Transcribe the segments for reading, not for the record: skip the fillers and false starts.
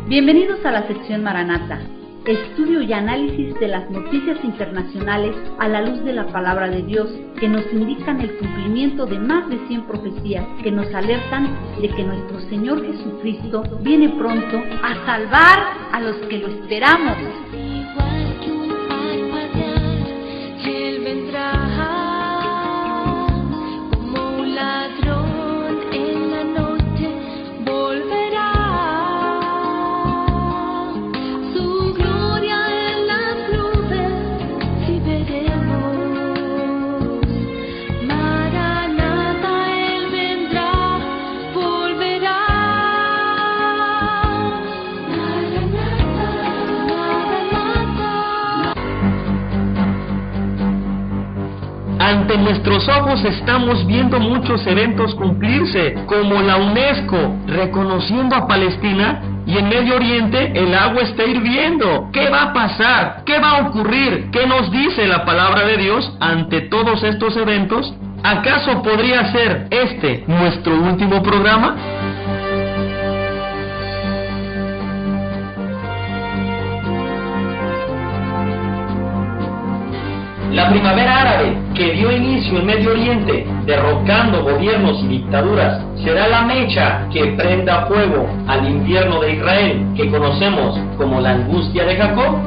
Bienvenidos a la sección Maranata, estudio y análisis de las noticias internacionales a la luz de la palabra de Dios, que nos indican el cumplimiento de más de 100 profecías que nos alertan de que nuestro Señor Jesucristo viene pronto a salvar a los que lo esperamos. Igual que un parpadear, Él vendrá como un ladrón en la noche, volverá. Su gloria en las nubes y veremos. Maranata, Él vendrá, volverá. Ante nuestros ojos estamos viendo muchos eventos cumplirse, como la UNESCO reconociendo a Palestina, y en Medio Oriente el agua está hirviendo. ¿Qué va a pasar? ¿Qué va a ocurrir? ¿Qué nos dice la palabra de Dios ante todos estos eventos? ¿Acaso podría ser este nuestro último programa? La primavera árabe, que dio inicio en Medio Oriente, derrocando gobiernos y dictaduras, será la mecha que prenda fuego al invierno de Israel, que conocemos como la angustia de Jacob.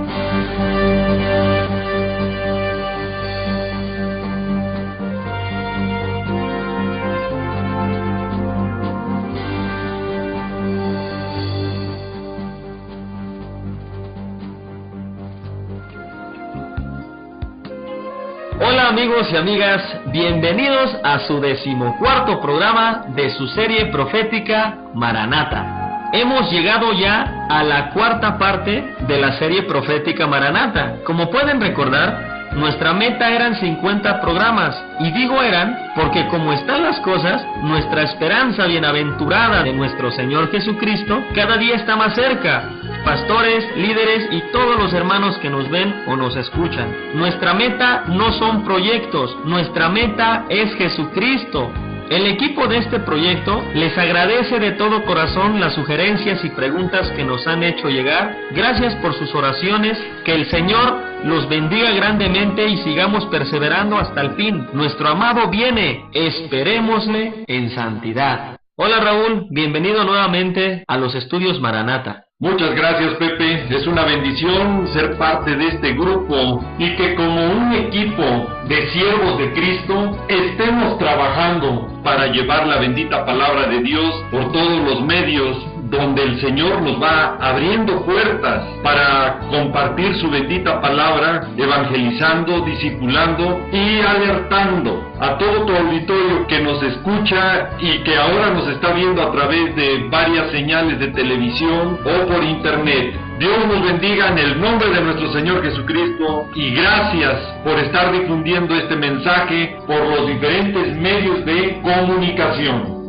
Hola amigos y amigas, bienvenidos a su 14º programa de su serie profética Maranata. Hemos llegado ya a la cuarta parte de la serie profética Maranata. Como pueden recordar, nuestra meta eran 50 programas, y digo eran porque como están las cosas, nuestra esperanza bienaventurada de nuestro Señor Jesucristo cada día está más cerca. Pastores, líderes y todos los hermanos que nos ven o nos escuchan. Nuestra meta no son proyectos, nuestra meta es Jesucristo. El equipo de este proyecto les agradece de todo corazón las sugerencias y preguntas que nos han hecho llegar. Gracias por sus oraciones, que el Señor los bendiga grandemente y sigamos perseverando hasta el fin. Nuestro amado viene, esperémosle en santidad. Hola Raúl, bienvenido nuevamente a los estudios Maranata. Muchas gracias, Pepe. Es una bendición ser parte de este grupo y que como un equipo de siervos de Cristo estemos trabajando para llevar la bendita palabra de Dios por todos los medios donde el Señor nos va abriendo puertas para compartir su bendita palabra, evangelizando, discipulando y alertando a todo tu auditorio que nos escucha y que ahora nos está viendo a través de varias señales de televisión o por internet. Dios nos bendiga en el nombre de nuestro Señor Jesucristo y gracias por estar difundiendo este mensaje por los diferentes medios de comunicación.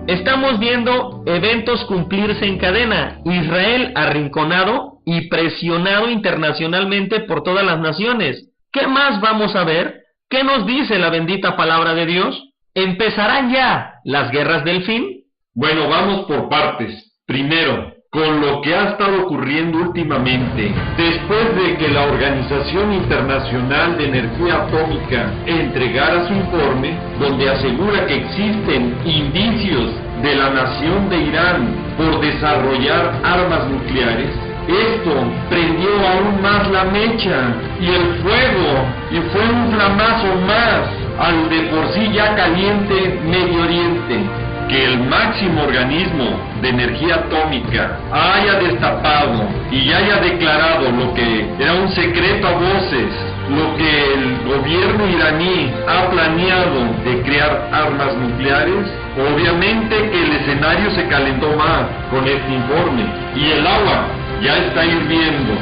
Estamos viendo eventos cumplirse en cadena. Israel arrinconado y presionado internacionalmente por todas las naciones. ¿Qué más vamos a ver? ¿Qué nos dice la bendita palabra de Dios? ¿Empezarán ya las guerras del fin? Bueno, vamos por partes. Primero, con lo que ha estado ocurriendo últimamente, después de que la Organización Internacional de Energía Atómica entregara su informe, donde asegura que existen indicios de la nación de Irán por desarrollar armas nucleares, esto prendió aún más la mecha y el fuego, y fue un flamazo más al de por sí ya caliente Medio Oriente. Que el máximo organismo de energía atómica haya destapado y haya declarado lo que era un secreto a voces, lo que el gobierno iraní ha planeado de crear armas nucleares, obviamente que el escenario se calentó más con este informe y el agua ya está hirviendo.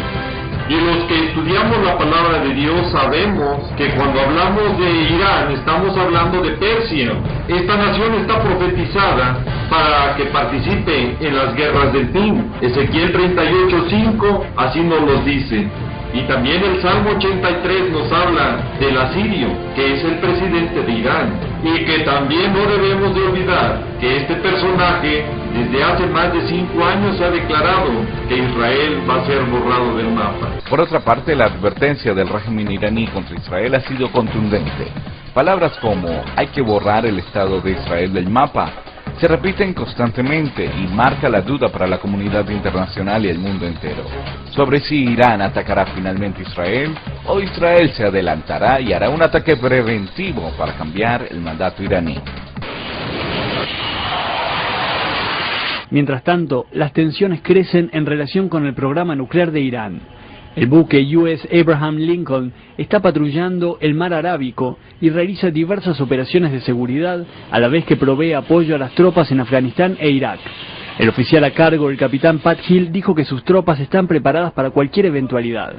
Y los que estudiamos la palabra de Dios sabemos que cuando hablamos de Irán estamos hablando de Persia. Esta nación está profetizada para que participe en las guerras del fin. Ezequiel 38:5 así nos lo dice. Y también el Salmo 83 nos habla del asirio, que es el presidente de Irán. Y que también no debemos de olvidar que este personaje desde hace más de 5 años ha declarado que Israel va a ser borrado del mapa. Por otra parte, la advertencia del régimen iraní contra Israel ha sido contundente. Palabras como "hay que borrar el Estado de Israel del mapa" se repiten constantemente y marca la duda para la comunidad internacional y el mundo entero sobre si Irán atacará finalmente Israel o Israel se adelantará y hará un ataque preventivo para cambiar el mandato iraní. Mientras tanto, las tensiones crecen en relación con el programa nuclear de Irán. El buque US Abraham Lincoln está patrullando el mar Arábico y realiza diversas operaciones de seguridad a la vez que provee apoyo a las tropas en Afganistán e Irak. El oficial a cargo, el capitán Pat Hill, dijo que sus tropas están preparadas para cualquier eventualidad.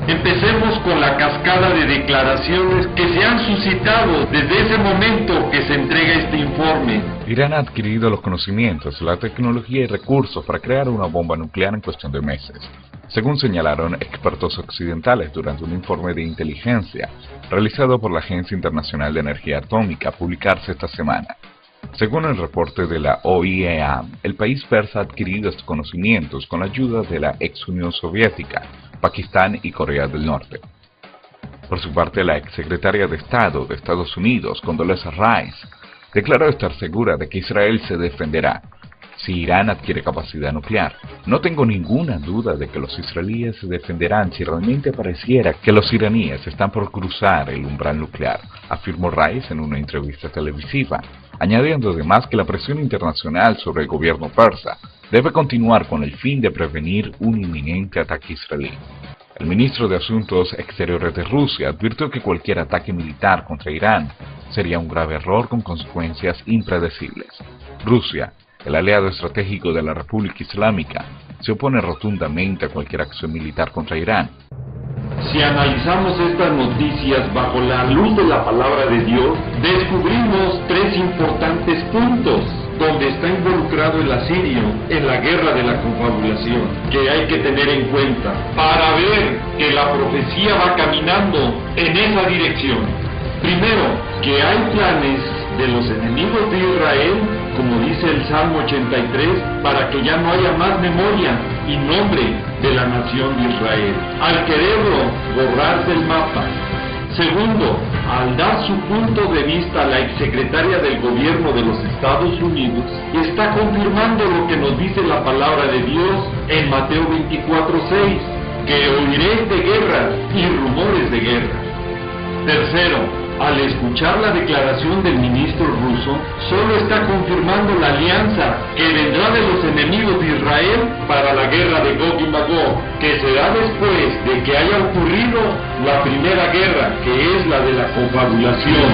Empecemos con la cascada de declaraciones que se han suscitado desde ese momento que se entrega este informe. Irán ha adquirido los conocimientos, la tecnología y recursos para crear una bomba nuclear en cuestión de meses, según señalaron expertos occidentales durante un informe de inteligencia realizado por la Agencia Internacional de Energía Atómica a publicarse esta semana. Según el reporte de la OIEA, el país persa ha adquirido estos conocimientos con la ayuda de la ex Unión Soviética, Pakistán y Corea del Norte. Por su parte, la exsecretaria de Estado de Estados Unidos, Condoleezza Rice, declaró estar segura de que Israel se defenderá si Irán adquiere capacidad nuclear. "No tengo ninguna duda de que los israelíes se defenderán si realmente pareciera que los iraníes están por cruzar el umbral nuclear", afirmó Rice en una entrevista televisiva, añadiendo además que la presión internacional sobre el gobierno persa debe continuar con el fin de prevenir un inminente ataque israelí. El ministro de Asuntos Exteriores de Rusia advirtió que cualquier ataque militar contra Irán sería un grave error con consecuencias impredecibles. Rusia, el aliado estratégico de la República Islámica, se opone rotundamente a cualquier acción militar contra Irán. Si analizamos estas noticias bajo la luz de la palabra de Dios, descubrimos 3 importantes puntos donde está involucrado el asirio en la guerra de la confabulación, que hay que tener en cuenta para ver que la profecía va caminando en esa dirección. Primero, que hay planes de los enemigos de Israel, como dice el Salmo 83, para que ya no haya más memoria y nombre de la nación de Israel, al quererlo borrar del mapa. Segundo, al dar su punto de vista a la exsecretaria del gobierno de los Estados Unidos, está confirmando lo que nos dice la palabra de Dios en Mateo 24:6, que oiréis de guerras y rumores de guerra. Tercero, al escuchar la declaración del ministro ruso, solo está confirmando la alianza que vendrá de los enemigos de Israel para la guerra de Gog y Magog, que será después de que haya ocurrido la primera guerra, que es la de la confabulación.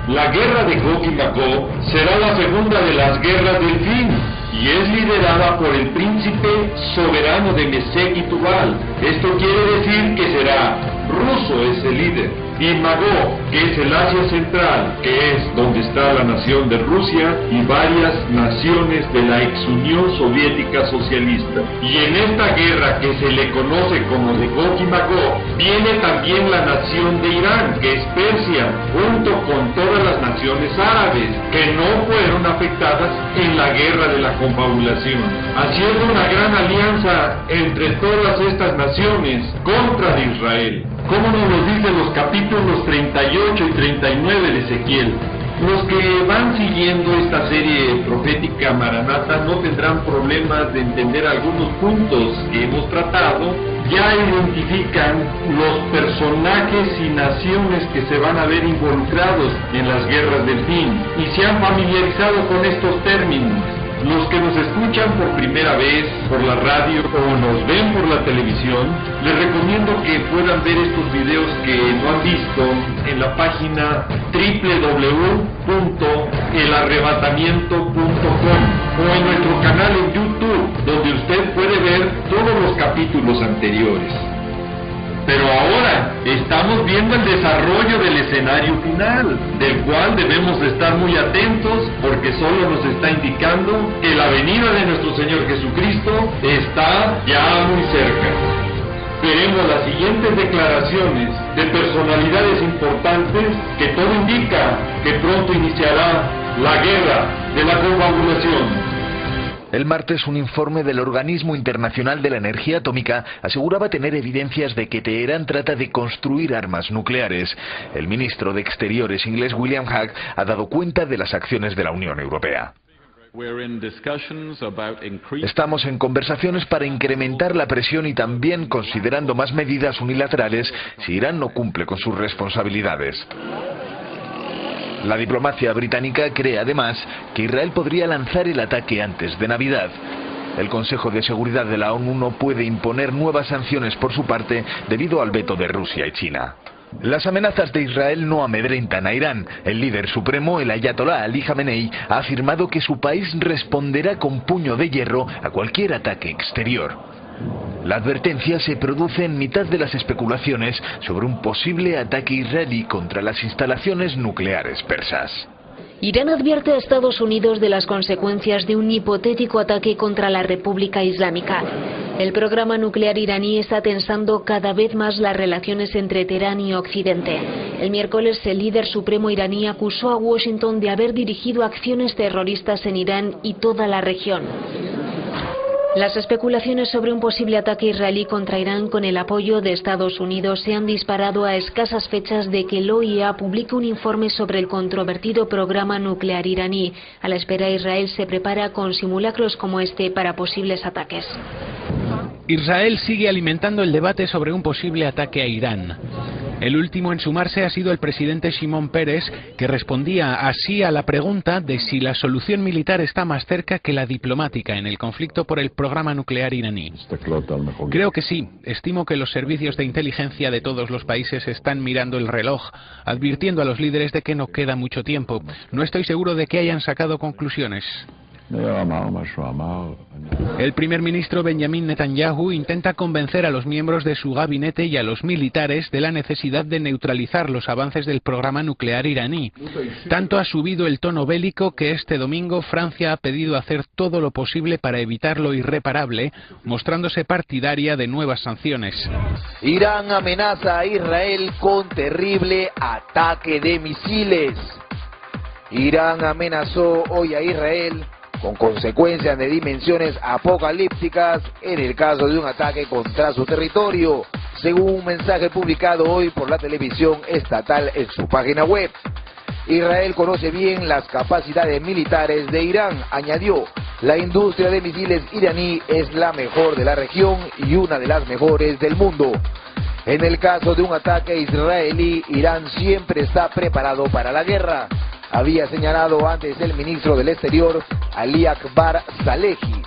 La guerra de Gog y Magog será la segunda de las guerras del fin, y es liderada por el príncipe soberano de Mesec y Tubal. Esto quiere decir que será ruso ese líder, y Magog, que es el Asia Central, que es donde está la nación de Rusia y varias naciones de la ex Unión Soviética Socialista. Y en esta guerra que se le conoce como de Gog y Magog, viene también la nación de Irán, que es Persia, junto con todas las naciones árabes, que no fueron afectadas en la guerra de la confabulación, haciendo una gran alianza entre todas estas naciones contra de Israel. ¿Cómo nos lo dicen los capítulos 38 y 39 de Ezequiel? Los que van siguiendo esta serie profética Maranata no tendrán problemas de entender algunos puntos que hemos tratado. Ya identifican los personajes y naciones que se van a ver involucrados en las guerras del fin y se han familiarizado con estos términos. Los que nos escuchan por primera vez por la radio o nos ven por la televisión, les recomiendo que puedan ver estos videos que no han visto en la página www.elarrebatamiento.com o en nuestro canal en YouTube, donde usted puede ver todos los capítulos anteriores. Pero ahora estamos viendo el desarrollo del escenario final, del cual debemos estar muy atentos porque solo nos está indicando que la venida de nuestro Señor Jesucristo está ya muy cerca. veremos las siguientes declaraciones de personalidades importantes que todo indica que pronto iniciará la guerra de la confabulación. El martes, un informe del Organismo Internacional de la Energía Atómica aseguraba tener evidencias de que Teherán trata de construir armas nucleares. El ministro de Exteriores inglés William Hague ha dado cuenta de las acciones de la Unión Europea. Estamos en conversaciones para incrementar la presión y también considerando más medidas unilaterales si Irán no cumple con sus responsabilidades. La diplomacia británica cree además que Israel podría lanzar el ataque antes de Navidad. El Consejo de Seguridad de la ONU no puede imponer nuevas sanciones por su parte debido al veto de Rusia y China. Las amenazas de Israel no amedrentan a Irán. El líder supremo, el ayatolá Ali Jamenei, ha afirmado que su país responderá con puño de hierro a cualquier ataque exterior. La advertencia se produce en mitad de las especulaciones sobre un posible ataque israelí contra las instalaciones nucleares persas. Irán advierte a Estados Unidos de las consecuencias de un hipotético ataque contra la República Islámica. El programa nuclear iraní está tensando cada vez más las relaciones entre Teherán y Occidente. El miércoles, el líder supremo iraní acusó a Washington de haber dirigido acciones terroristas en Irán y toda la región. Las especulaciones sobre un posible ataque israelí contra Irán con el apoyo de Estados Unidos se han disparado a escasas fechas de que la OIEA publique un informe sobre el controvertido programa nuclear iraní. A la espera, Israel se prepara con simulacros como este para posibles ataques. Israel sigue alimentando el debate sobre un posible ataque a Irán. El último en sumarse ha sido el presidente Shimon Peres, que respondía así a la pregunta de si la solución militar está más cerca que la diplomática en el conflicto por el programa nuclear iraní. Creo que sí. Estimo que los servicios de inteligencia de todos los países están mirando el reloj, advirtiendo a los líderes de que no queda mucho tiempo. No estoy seguro de que hayan sacado conclusiones. El primer ministro Benjamin Netanyahu intenta convencer a los miembros de su gabinete y a los militares de la necesidad de neutralizar los avances del programa nuclear iraní. Tanto ha subido el tono bélico que este domingo Francia ha pedido hacer todo lo posible para evitar lo irreparable, mostrándose partidaria de nuevas sanciones. Irán amenaza a Israel con terrible ataque de misiles. Irán amenazó hoy a Israel con consecuencias de dimensiones apocalípticas en el caso de un ataque contra su territorio, según un mensaje publicado hoy por la televisión estatal en su página web. Israel conoce bien las capacidades militares de Irán, añadió. La industria de misiles iraní es la mejor de la región y una de las mejores del mundo. En el caso de un ataque israelí, Irán siempre está preparado para la guerra, había señalado antes el ministro del Exterior, Ali Akbar Salehi.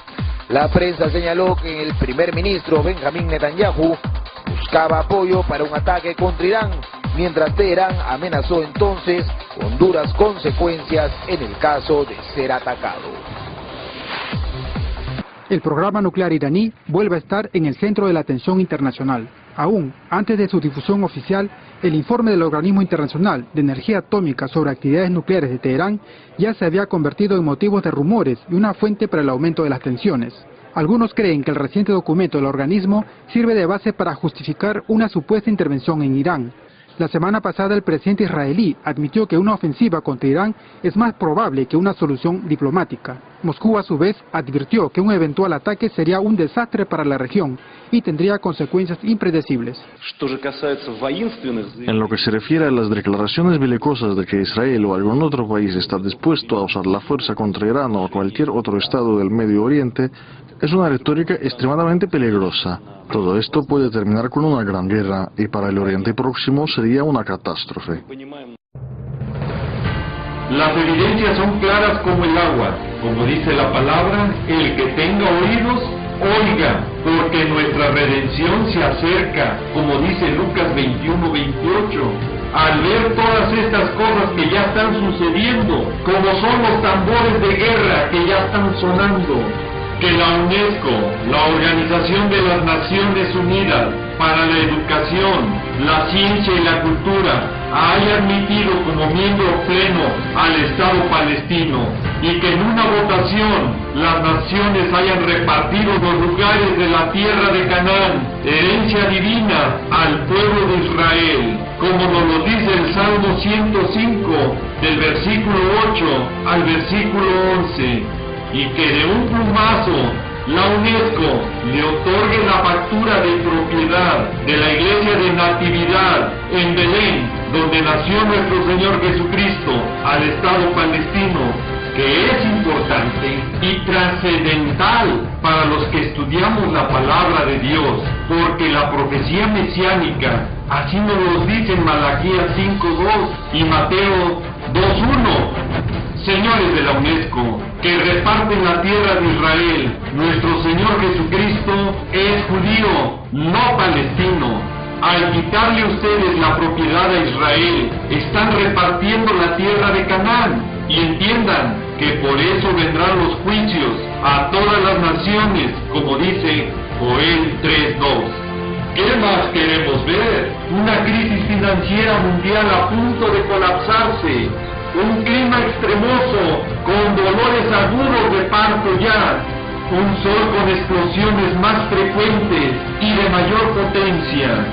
La prensa señaló que el primer ministro Benjamin Netanyahu buscaba apoyo para un ataque contra Irán, mientras Teherán amenazó entonces con duras consecuencias en el caso de ser atacado. El programa nuclear iraní vuelve a estar en el centro de la atención internacional. Aún antes de su difusión oficial, el informe del Organismo Internacional de Energía Atómica sobre actividades nucleares de Teherán ya se había convertido en motivos de rumores y una fuente para el aumento de las tensiones. Algunos creen que el reciente documento del organismo sirve de base para justificar una supuesta intervención en Irán. La semana pasada el presidente israelí admitió que una ofensiva contra Irán es más probable que una solución diplomática. Moscú a su vez advirtió que un eventual ataque sería un desastre para la región y tendría consecuencias impredecibles. En lo que se refiere a las declaraciones belicosas de que Israel o algún otro país está dispuesto a usar la fuerza contra Irán o cualquier otro estado del Medio Oriente, es una retórica extremadamente peligrosa. Todo esto puede terminar con una gran guerra y para el Oriente Próximo sería una catástrofe. Las evidencias son claras como el agua. Como dice la palabra, el que tenga oídos, oiga, porque nuestra redención se acerca, como dice Lucas 21:28. Al ver todas estas cosas que ya están sucediendo, como son los tambores de guerra que ya están sonando, que la UNESCO, la Organización de las Naciones Unidas para la Educación, la Ciencia y la Cultura, haya admitido como miembro pleno al Estado palestino y que en una votación las naciones hayan repartido los lugares de la tierra de Canaán, herencia divina al pueblo de Israel, como nos lo dice el Salmo 105, del versículo 8 al versículo 11, y que de un plumazo la UNESCO le otorgue la factura de propiedad de la iglesia de Natividad en Belén, donde nació nuestro Señor Jesucristo, al Estado palestino, que es importante y trascendental para los que estudiamos la palabra de Dios, porque la profecía mesiánica, así nos lo dice en Malaquías 5:2 y Mateo 2:1. Señores de la UNESCO, que reparten la tierra de Israel, nuestro Señor Jesucristo es judío, no palestino. Al quitarle ustedes la propiedad a Israel, están repartiendo la tierra de Canaán. Y entiendan que por eso vendrán los juicios a todas las naciones, como dice Joel 3:2. ¿Qué más queremos ver? Una crisis financiera mundial a punto de colapsarse. Un clima extremoso, con dolores agudos de parto ya, un sol con explosiones más frecuentes y de mayor potencia,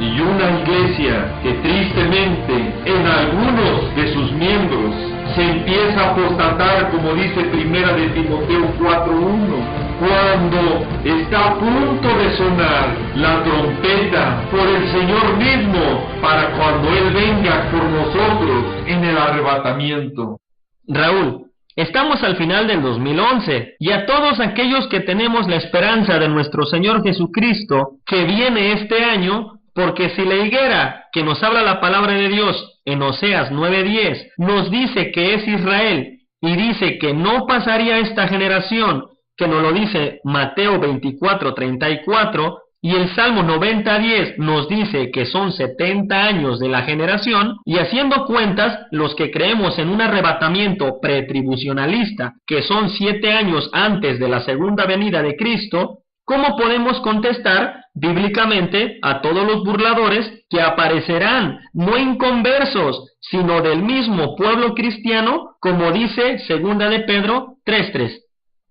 y una iglesia que tristemente en algunos de sus miembros se empieza a apostatar, como dice Primera de Timoteo 4:1, cuando está a punto de sonar la trompeta por el Señor mismo, para cuando Él venga por nosotros en el arrebatamiento. Raúl, estamos al final del 2011 y a todos aquellos que tenemos la esperanza de nuestro Señor Jesucristo que viene este año, porque si la higuera que nos habla la palabra de Dios en Oseas 9:10 nos dice que es Israel y dice que no pasaría esta generación, que nos lo dice Mateo 24:34, y el Salmo 90:10 nos dice que son 70 años de la generación, y haciendo cuentas, los que creemos en un arrebatamiento pretribucionalista, que son 7 años antes de la segunda venida de Cristo, ¿cómo podemos contestar bíblicamente a todos los burladores que aparecerán, no inconversos, sino del mismo pueblo cristiano, como dice 2 de Pedro 3:3?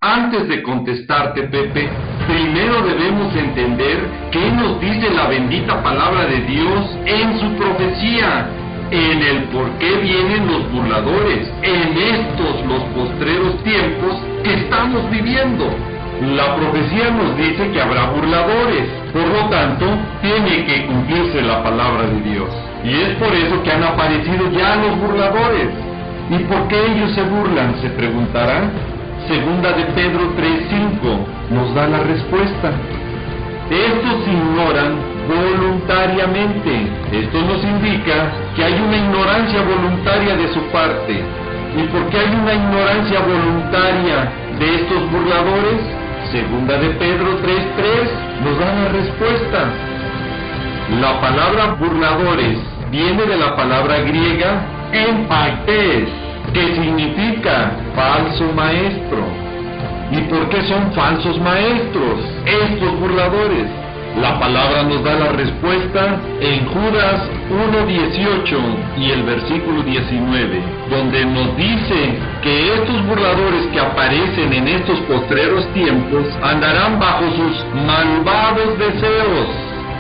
Antes de contestarte, Pepe, primero debemos entender qué nos dice la bendita palabra de Dios en su profecía, en el por qué vienen los burladores, en estos los postreros tiempos que estamos viviendo. La profecía nos dice que habrá burladores, por lo tanto, tiene que cumplirse la palabra de Dios. Y es por eso que han aparecido ya los burladores. ¿Y por qué ellos se burlan?, se preguntarán. Segunda de Pedro 3:5 nos da la respuesta. Estos ignoran voluntariamente. Esto nos indica que hay una ignorancia voluntaria de su parte. ¿Y por qué hay una ignorancia voluntaria de estos burladores? Segunda de Pedro 3:3 nos da la respuesta. La palabra burladores viene de la palabra griega empaites, que significa falso maestro. ¿Y por qué son falsos maestros estos burladores? La palabra nos da la respuesta en Judas 1:18 y el versículo 19, donde nos dice que estos burladores que aparecen en estos postreros tiempos andarán bajo sus malvados deseos.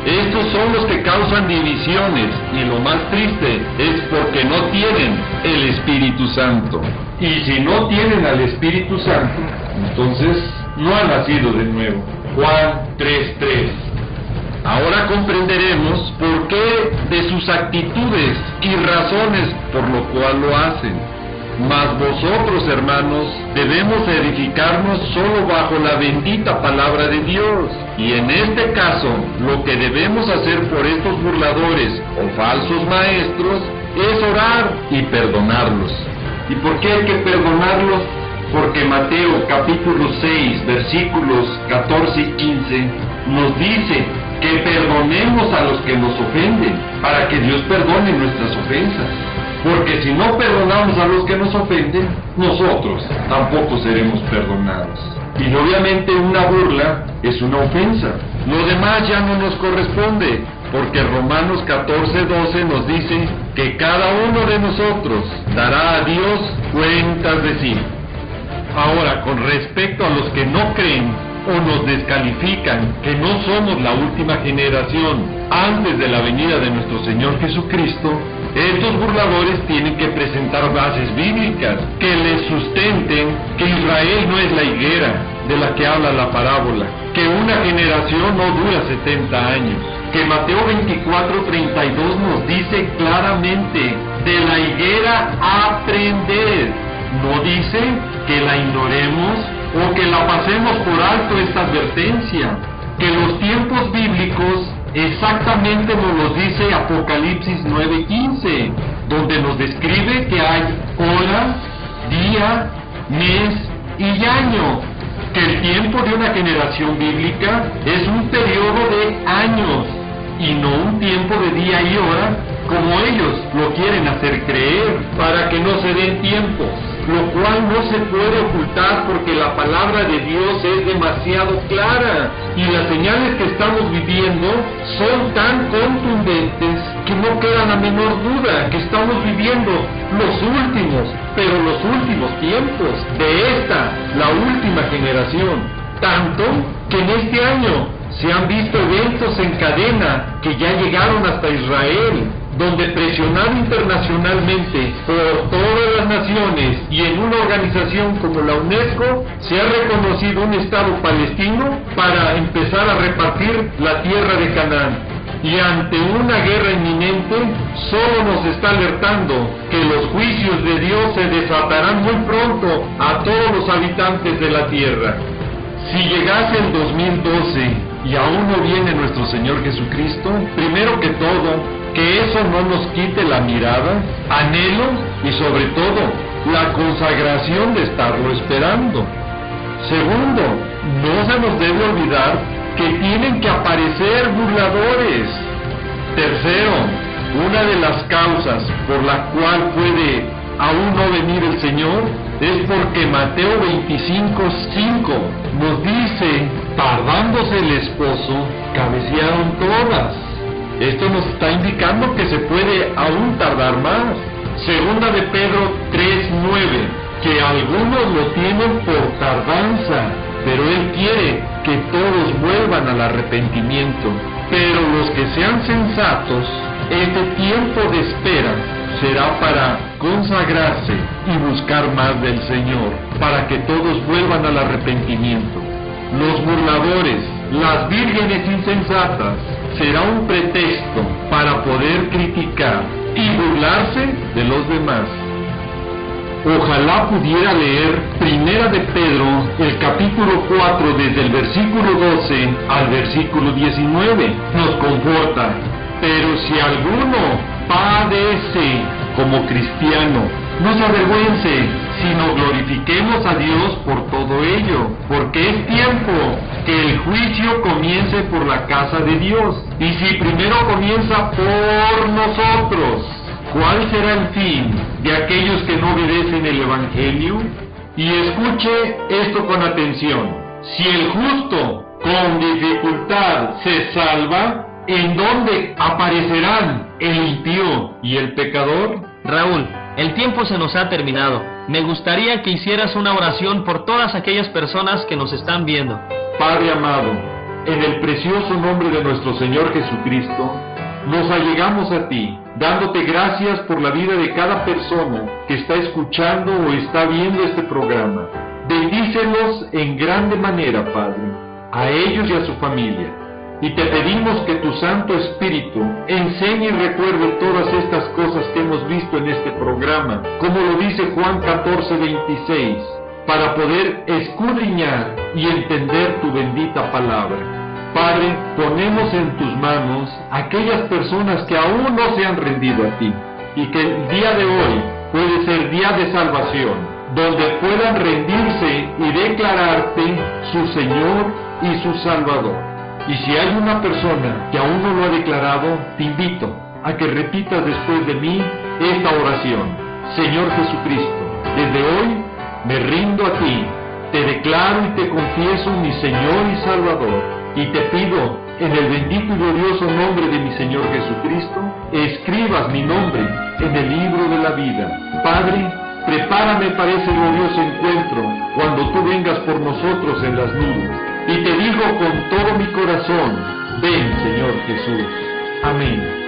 Estos son los que causan divisiones, y lo más triste es porque no tienen el Espíritu Santo. Y si no tienen al Espíritu Santo, entonces no han nacido de nuevo. Juan 3:3. Ahora comprenderemos por qué de sus actitudes y razones por lo cual lo hacen. Mas vosotros, hermanos, debemos edificarnos solo bajo la bendita palabra de Dios. Y en este caso, lo que debemos hacer por estos burladores o falsos maestros es orar y perdonarlos. ¿Y por qué hay que perdonarlos? Porque Mateo capítulo 6, versículos 14 y 15 nos dice que perdonemos a los que nos ofenden, para que Dios perdone nuestras ofensas. Porque si no perdonamos a los que nos ofenden, nosotros tampoco seremos perdonados. Y obviamente una burla es una ofensa. Lo demás ya no nos corresponde. porque Romanos 14:12 nos dice que cada uno de nosotros dará a Dios cuentas de sí. Ahora, con respecto a los que no creen o nos descalifican que no somos la última generación antes de la venida de nuestro Señor Jesucristo, estos burladores tienen que presentar bases bíblicas que les sustenten que Israel no es la higuera de la que habla la parábola, que una generación no dura 70 años, que Mateo 24:32 nos dice claramente, de la higuera aprender. No dice que la ignoremos o que la pasemos por alto esta advertencia, que los tiempos bíblicos exactamente nos los dice Apocalipsis 9:15, donde nos describe que hay hora, día, mes y año, que el tiempo de una generación bíblica es un periodo de años y no un tiempo de día y hora como ellos lo quieren hacer creer para que no se den tiempos, lo cual no se puede ocultar porque la palabra de Dios es demasiado clara y las señales que estamos viviendo son tan contundentes que no queda la menor duda que estamos viviendo los últimos, pero los últimos tiempos de esta, la última generación, tanto que en este año se han visto eventos en cadena que ya llegaron hasta Israel, donde presionado internacionalmente por todas las naciones y en una organización como la UNESCO, se ha reconocido un Estado palestino para empezar a repartir la tierra de Canaán. Y ante una guerra inminente, solo nos está alertando que los juicios de Dios se desatarán muy pronto a todos los habitantes de la tierra. Si llegase el 2012 y aún no viene nuestro Señor Jesucristo, primero que todo, que eso no nos quite la mirada, anhelo y sobre todo la consagración de estarlo esperando. Segundo, no se nos debe olvidar que tienen que aparecer burladores. Tercero, una de las causas por la cual puede aún no venir el Señor es porque Mateo 25:5 nos dice, tardándose el esposo, cabecearon todas. Esto nos está indicando que se puede aún tardar más. Segunda de Pedro 3:9, que algunos lo tienen por tardanza, pero Él quiere que todos vuelvan al arrepentimiento. Pero los que sean sensatos, este tiempo de espera será para consagrarse y buscar más del Señor, para que todos vuelvan al arrepentimiento. Los burladores, las vírgenes insensatas, será un pretexto para poder criticar y burlarse de los demás. Ojalá pudiera leer Primera de Pedro, el capítulo 4, desde el versículo 12 al versículo 19. Nos conforta. Pero si alguno padece como cristiano, no se avergüence, sino glorifiquemos a Dios por todo ello, porque es tiempo que el juicio comience por la casa de Dios. Y si primero comienza por nosotros, ¿cuál será el fin de aquellos que no obedecen el Evangelio? Y escuche esto con atención. Si el justo con dificultad se salva, ¿en dónde aparecerán el impío y el pecador? Raúl, el tiempo se nos ha terminado. Me gustaría que hicieras una oración por todas aquellas personas que nos están viendo. Padre amado, en el precioso nombre de nuestro Señor Jesucristo, nos allegamos a ti, dándote gracias por la vida de cada persona que está escuchando o está viendo este programa. Bendícelos en grande manera, Padre, a ellos y a su familia. Y te pedimos que tu Santo Espíritu enseñe y recuerde todas estas cosas que hemos visto en este programa, como lo dice Juan 14:26, para poder escudriñar y entender tu bendita palabra. Padre, ponemos en tus manos aquellas personas que aún no se han rendido a ti, y que el día de hoy puede ser día de salvación, donde puedan rendirse y declararte su Señor y su Salvador. Y si hay una persona que aún no lo ha declarado, te invito a que repitas después de mí esta oración. Señor Jesucristo, desde hoy me rindo a ti, te declaro y te confieso mi Señor y Salvador, y te pido en el bendito y glorioso nombre de mi Señor Jesucristo, escribas mi nombre en el libro de la vida. Padre, prepárame para ese glorioso encuentro cuando tú vengas por nosotros en las nubes. Y te digo con todo mi corazón, ven, Señor Jesús. Amén.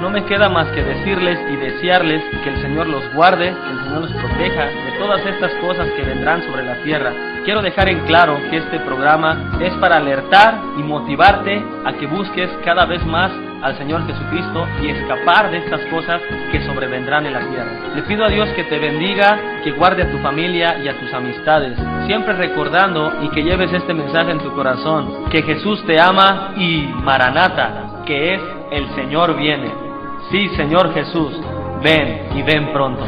No me queda más que decirles y desearles que el Señor los guarde, que el Señor los proteja de todas estas cosas que vendrán sobre la tierra. Quiero dejar en claro que este programa es para alertar y motivarte a que busques cada vez más al Señor Jesucristo y escapar de estas cosas que sobrevendrán en la tierra. Le pido a Dios que te bendiga, que guarde a tu familia y a tus amistades, siempre recordando y que lleves este mensaje en tu corazón, que Jesús te ama y Maranata, que es el Señor viene. Sí, Señor Jesús, ven y ven pronto.